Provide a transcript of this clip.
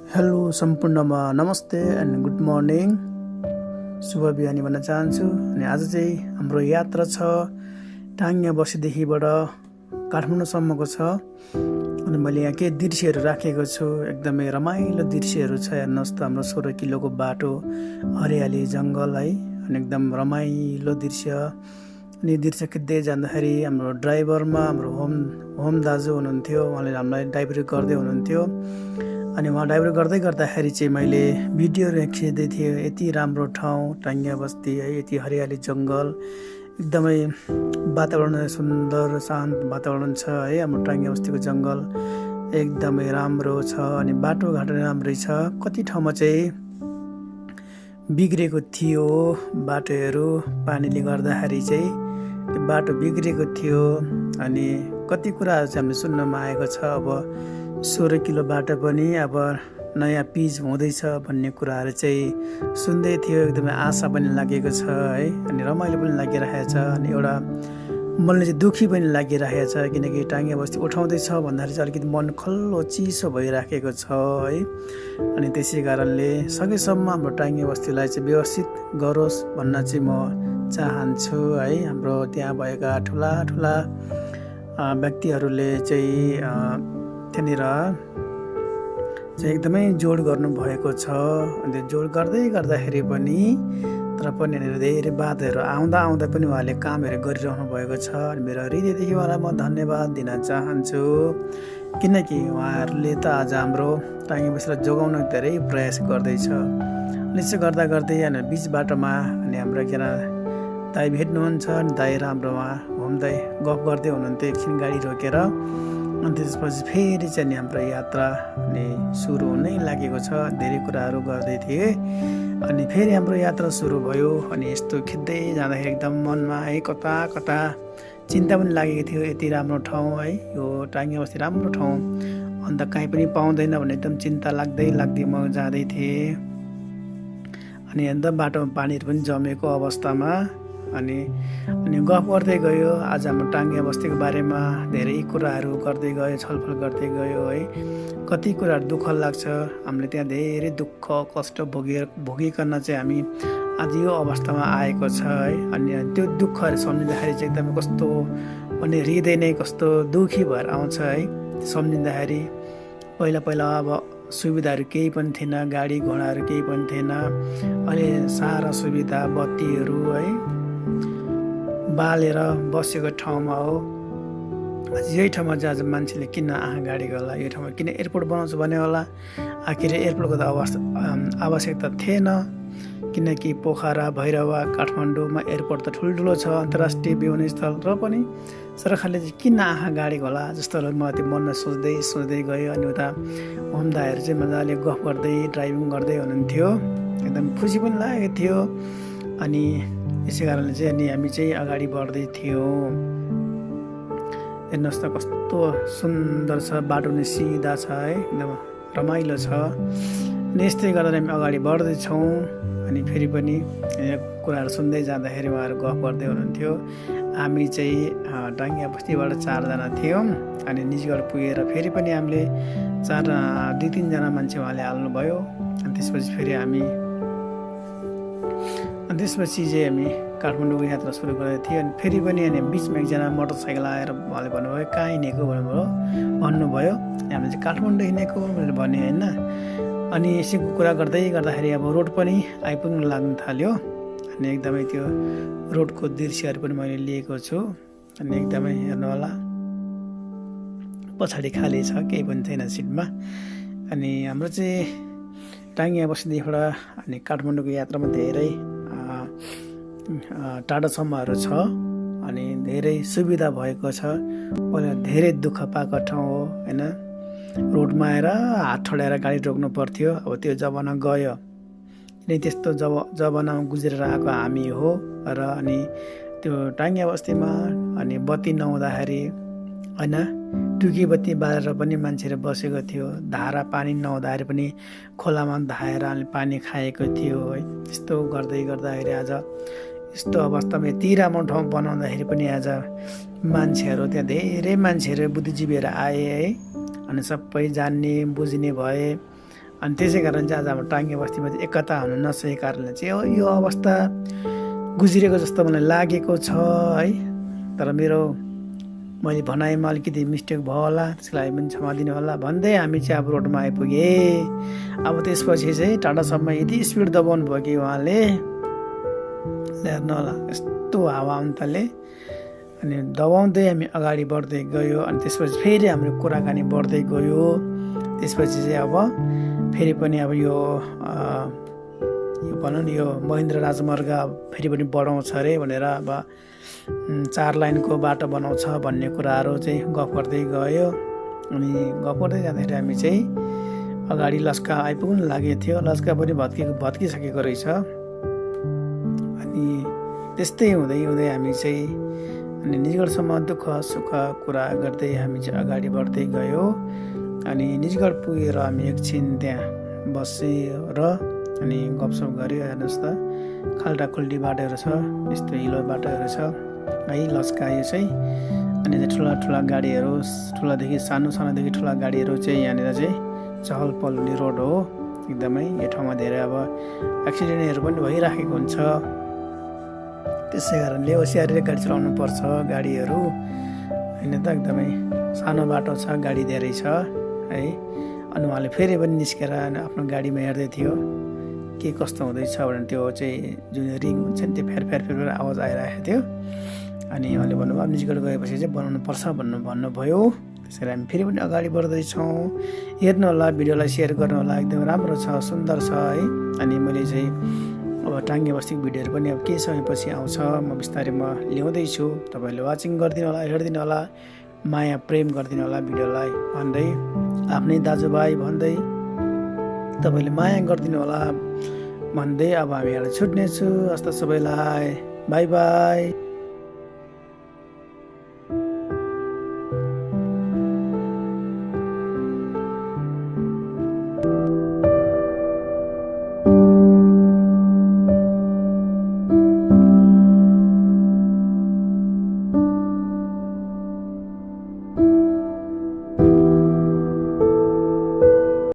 Hello सम्पूर्णमा नमस्ते and good morning शुभ बिहानी भन्न चाहन्छु। अनि आज चाहिँ हाम्रो यात्रा छ टाङ्ग्या बस्तीदेखिबाट काठमाडौँसम्मको छ। अनि मैले यहाँ केही दृश्यहरू राखेको छु, एकदमै रमाइलो दृश्यहरू छ। हेर्नुहोस् त, हाम्रो 16 किलोको बाटो, हरियाली जङ्गल है, अनि एकदम रमाइलो दृश्य। अनि दृश्य खिच्दै जाँदाखेरि हाम्रो ड्राइभरमा हाम्रो होम दाजु हुनुहुन्थ्यो, उहाँले हामीलाई ड्राइभर गर्दै हुनुहुन्थ्यो। अनि उहाँ ड्राइभर गर्दै गर्दाखेरि चाहिँ मैले भिडियोहरू खिच्दै थिएँ। यति राम्रो ठाउँ टाङ्ग्या बस्ती है, यति हरियाली जङ्गल, एकदमै वातावरण सुन्दर शान्त वातावरण छ है। हाम्रो टाङ्ग्या बस्तीको जङ्गल एकदमै राम्रो छ। अनि बाटोघाटो राम्रै छ। कति ठाउँमा चाहिँ बिग्रेको थियो, बाटोहरू पानीले गर्दाखेरि चाहिँ त्यो बाटो बिग्रेको थियो। अनि कति कुराहरू चाहिँ हामीले सुन्नमा आएको छ। अब 16 किलो बाटो पनि अब नयाँ पिच हुँदैछ भन्ने कुराहरू चाहिँ सुन्दै थियो। एकदमै आशा पनि लागेको छ है, अनि रमाइलो पनि लागिरहेको छ। अनि एउटा मनले चाहिँ दुःखी पनि लागिरहेको छ, किनकि टाङ्ग्या बस्ती उठाउँदैछ भन्दाखेरि चाहिँ अलिकति मन खल्लो चिसो भइराखेको छ है। अनि त्यसै कारणले सकेसम्म हाम्रो टाङ्ग्या बस्तीलाई चाहिँ व्यवस्थित गरोस् भन्न चाहिँ म चाहन्छु है। हाम्रो त्यहाँ भएका ठुला व्यक्तिहरूले चाहिँ त्यहाँनिर चाहिँ एकदमै जोड गर्नुभएको छ। अनि त्यो जोड गर्दाखेरि पनि तर पनि यहाँनिर धेरै बाधाहरू आउँदा पनि उहाँले कामहरू गरिरहनु भएको छ। अनि मेरो हृदयदेखि उहाँलाई म धन्यवाद दिन चाहन्छु, किनकि उहाँहरूले त आज हाम्रो टाङ्ग्या बस्तीलाई जोगाउन धेरै प्रयास गर्दैछ। अनि यसो गर्दै अनि बिच बाटोमा अनि हाम्रो एकजना दाइ भेट्नुहुन्छ। अनि दाइ र हाम्रो उहाँ होम दाइ गफ गर्दै हुनुहुन्थ्यो, एकछिन गाडी रोकेर। अनि त्यसपछि फेरि चाहिँ हाम्रो यात्रा अनि सुरु हुनै लागेको छ। धेरै कुराहरू गर्दै थिएँ। अनि फेरि हाम्रो यात्रा सुरु भयो। अनि यस्तो खिच्दै जाँदाखेरि एकदम मनमा है कता चिन्ता पनि लागेको थियो। यति राम्रो ठाउँ है, यो टाङ्ग्या बस्ती राम्रो ठाउँ, अन्त कहीँ पनि पाउँदैन भन्ने एकदम चिन्ता लाग्दै म जाँदै थिएँ। अनि अन्त बाटोमा पानीहरू पनि जमेको अवस्थामा अनि गफ गर्दै गयो। आज हाम्रो टाङ्ग्या बस्तीको बारेमा धेरै कुराहरू गर्दै गयो, छलफल गर्दै गयो है। कति कुराहरू दुःख लाग्छ, हामीले त्यहाँ धेरै दुःख कष्ट भोगिकन चाहिँ हामी आज यो अवस्थामा आएको छ है। अनि त्यो दुःखहरू सम्झिँदाखेरि चाहिँ एकदमै कस्तो भने हृदय नै कस्तो दुःखी भएर आउँछ है। सम्झिँदाखेरि पहिला अब सुविधाहरू केही पनि थिएन, गाडी घोडाहरू केही पनि थिएन। अहिले सारा सुविधा, बत्तीहरू है, बालेर बसेको ठाउँमा हो। यही ठाउँमा चाहिँ आज मान्छेले किन गाडी गर्ला, यो ठाउँमा किन एयरपोर्ट बनाउँछ भने होला। आखिर एयरपोर्टको त आवश्यकता थिएन, किनकि पोखरा, भैरवा, काठमाडौँमा एयरपोर्ट त ठुल्ठुलो छ, अन्तर्राष्ट्रिय विमानस्थल। र पनि सरकारले चाहिँ किन गाडी होला जस्तो म त्यो मनमा सोच्दै गयो। अनि उता होम दाइहरू चाहिँ मजाले गफ गर्दै ड्राइभिङ गर्दै हुनुहुन्थ्यो, एकदम खुसी पनि लागेको थियो। अनि यसै कारणले चाहिँ अनि हामी चाहिँ अगाडि बढ्दै थियौँ। हेर्नुहोस् त कस्तो सुन्दर छ, बाटो नै सिधा छ है, एकदम रमाइलो छ। अनि यस्तै गर्दा हामी अगाडि बढ्दैछौँ। अनि फेरि पनि कुराहरू सुन्दै जाँदाखेरि उहाँहरू गफ गर्दै हुनुहुन्थ्यो। हामी चाहिँ टाङ्ग्या बस्तीबाट 4 जना थियौँ। अनि निजगढ पुगेर फेरि पनि हामीले 2-3 जना मान्छे उहाँले हाल्नुभयो। अनि त्यसपछि चाहिँ हामी काठमाडौँको यात्रा सुरु गरेको थियौँ। अनि फेरि पनि अनि बिचमा एकजना मोटरसाइकल आएर उहाँले भन्नुभयो कहाँ हिँडेको भन्नुभयो। हामीले चाहिँ काठमाडौँ हिँडेको भनेर भन्यो होइन। अनि यसैको कुरा गर्दाखेरि अब रोड पनि आइपुग्नु लाग्नु थाल्यो। अनि एकदमै त्यो रोडको दृश्यहरू पनि मैले लिएको छु। अनि एकदमै हेर्नु होला, पछाडि खाली छ, केही पनि छैन सिटमा। अनि हाम्रो चाहिँ टाङ्ग्या बस्तीदेखिबाट अनि काठमाडौँको यात्रामा धेरै टाढोसम्महरू छ। अनि धेरै सुविधा भएको छ। पहिला धेरै दुःख पाएको ठाउँ हो होइन। रोडमा आएर हात ठोडाएर गाडी रोक्नु पर्थ्यो। अब त्यो जमाना गयो। अनि त्यस्तो जमानामा गुज्रेर आएको हामी हो। र अनि त्यो टाङ्ग्या बस्तीमा अनि बत्ती नहुँदाखेरि होइन, टुकी बत्ती बालेर पनि मान्छेहरू बसेको थियो। धारा पानी नहुँदाखेरि पनि खोलामा धाएर पानी खाएको थियो है। त्यस्तो गर्दाखेरि आज यस्तो अवस्थामा यति राम्रो ठाउँ बनाउँदाखेरि पनि आज मान्छेहरू, त्यहाँ धेरै मान्छेहरू बुद्धिजीवीहरू आए है। अनि सबै जान्ने बुझ्ने भए। अनि त्यसै कारण चाहिँ आज हाम्रो टाङ्गे बस्तीमा चाहिँ एकता हुन नसकेको कारणले चाहिँ यो अवस्था गुज्रिएको जस्तो मलाई लागेको छ है। तर मैले भनाइमा अलिकति मिस्टेक भयो होला, त्यसको लागि पनि क्षमा दिनु होला भन्दै हामी चाहिँ अब रोडमा आइपुगे। अब त्यसपछि चाहिँ टाटासम्म यति स्पिड दबाउनु भयो कि उहाँले हेर्नु होला, यस्तो हावा आउन्ताले। अनि दबाउँदै हामी अगाडि बढ्दै गयो। अनि त्यसपछि फेरि हाम्रो कुराकानी बढ्दै गयो। त्यसपछि चाहिँ अब फेरि पनि अब यो भनौँ न यो महेन्द्र राजमार्ग फेरि पनि बढाउँछ अरे भनेर अब 4 लाइनको बाटो बनाउँछ भन्ने कुराहरू चाहिँ गफ गर्दै गयो। अनि गफ गर्दै जाँदाखेरि हामी चाहिँ अगाडि लस्का आइपुग्नु लागेको थियो। लस्का पनि भत्किसकेको रहेछ। अनि त्यस्तै हुँदै हामी चाहिँ अनि निजगढसम्म दुःख सुख कुरा गर्दै हामी चाहिँ अगाडि बढ्दै गयो। अनि निजगढ पुगेर हामी एकछिन त्यहाँ बसेर अनि गफसफ गऱ्यो। हेर्नुहोस् त खाल्टाखुल्टी बाटोहरू छ, यस्तो हिलो बाटोहरू छ है लस्का यो चाहिँ। अनि ठुला गाडीहरू, ठुलादेखि सानोदेखि ठुला गाडीहरू चाहिँ यहाँनिर चाहिँ चहल पहल हुने रोड हो एकदमै। यो ठाउँमा धेरै अब एक्सिडेन्टहरू पनि भइराखेको हुन्छ। त्यसै कारणले होसियारीले गाडी चलाउनु पर्छ गाडीहरू होइन त। एकदमै सानो बाटो छ, गाडी धेरै छ है। अनि उहाँले फेरि पनि निस्केर आफ्नो गाडीमा हेर्दै थियो के कस्तो हुँदैछ भनेर। त्यो चाहिँ जुन रिङ हुन्छ नि त्यो फेर आवाज आइरहेको थियो। अनि उहाँले भन्नुभयो अब निजगढ गएपछि चाहिँ बनाउनु पर्छ भन्नुभयो। त्यसरी हामी फेरि पनि अगाडि बढ्दैछौँ। हेर्नु होला, भिडियोलाई सेयर गर्नु होला, एकदम राम्रो छ, सुन्दर छ है। अनि मैले चाहिँ अब टाङ्गे बस्तीको भिडियोहरू पनि अब केही समयपछि आउँछ, म बिस्तारै ल्याउँदैछु। तपाईँहरूले वाचिङ गरिदिनु होला, हेरिदिनु होला, माया प्रेम गरिदिनु होला भिडियोलाई भन्दै, आफ्नै दाजुभाइ भन्दै तपाईँले माया गरिदिनु होला भन्दै अब हामी यहाँ छुट्नेछु। हस्त सबैलाई, बाई बाई।